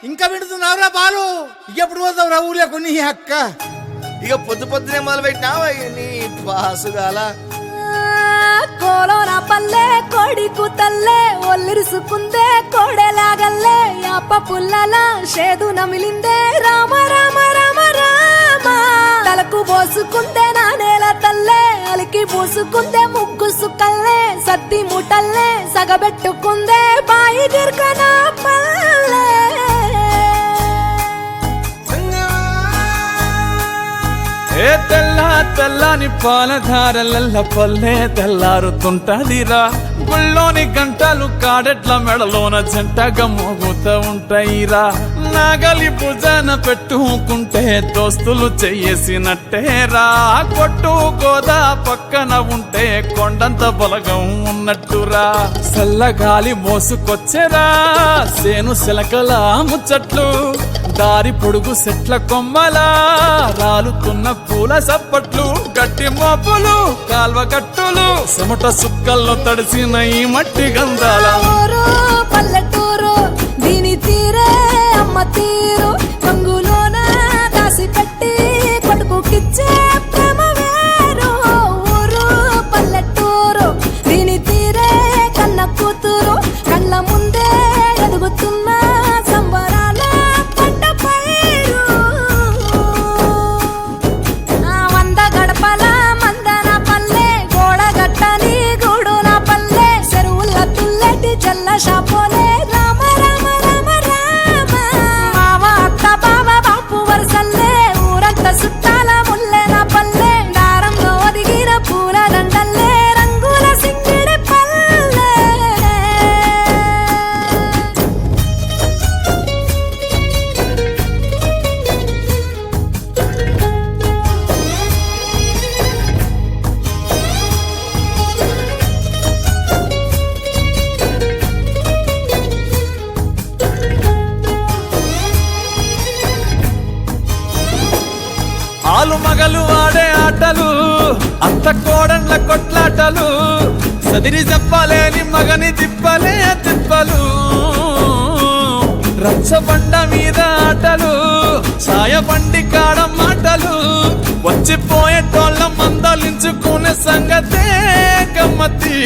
ఇంకా వింటున్నావురా బాలు? ఎప్పుడు పోతావురా ఊళ్ళో కొన్ని అక్క? ఇక పొద్దు పొద్దునే మొదలు పెట్టినావా నీ పాసుగాల? కోలోన పల్లె కోడి కూతల్లే ఒల్లిరుసుకుందే కోడెలాగల్లే యాప పుల్లల షేదు నమిలిందే రామ రామ రామ రామ తలకు పోసుకుందే నానేల తల్లే అలికి పూసుకుందే ముగ్గు సుక్కల్లే సత్తి ముటల్లే సగబెట్టుకుందే బాయి గిర్కన పల్లె ఏ తెల్ల తెల్లని పాలధారలల్ల పల్లె తెల్లారుతుంటదిరా. గుళ్ళోని గంటలు కాడెట్ల మెడలోన జంటగా మోగుతూ ఉంటాయిరా. నాగలి భుజాన పెట్టుకుంటే దోస్తులు చెయ్యేసినట్టేరా. కొట్టు గోదా పక్కన ఉంటే కొండంత బలగం ఉన్నట్టురా. చల్లగాలి మోసుకొచ్చెరా సేను శిలకల ముచ్చట్లు. దారి పొడుగు సెట్ల కొమ్మలా రాలుతున్న పూల సప్పట్లు. గట్టి మోపులు కాల్వ గట్టులు చెమట సుక్కల్లో తడిసిన ఈ మట్టి గంధాల పల్లెటూరు దీని తీరే అమ్మ తీరు రంగులోన దాసి పెట్టి కొడుకుకిచ్చే ప్రేమ వేరు. ఊరు పల్లెటూరు దీని తీరే కన్న కూతురు కళ్ళ ముందే ఎదుగుతున్న సంబరాల పంట పైరు. వంద గడపల మందన పల్లె గోడగట్టని గూడుల పల్లె చెరువుల తుల్లెటి జల్ల షాపోలే రామ రామ రామ రామ మావ అత్త బావ బాపు వరసల్లే ఊరంత సుట్టాల ముల్లెన పల్లె దారంలో ఒదిగిన పూల దండల్లే రంగుల సింగిడి పల్లె. ఆలు మగలు ఆడే ఆటలు అత్త కోడన్ల కొట్లాటలు. సదిరి చెప్పలేని మగని తిప్పలే తిప్పలు. రచ్చబండ మీద ఆటలు సాయబండి కాడ మాటలు. వచ్చిపోయేటోళ్ళ మందలించుకునే సంగతే గమ్మతి.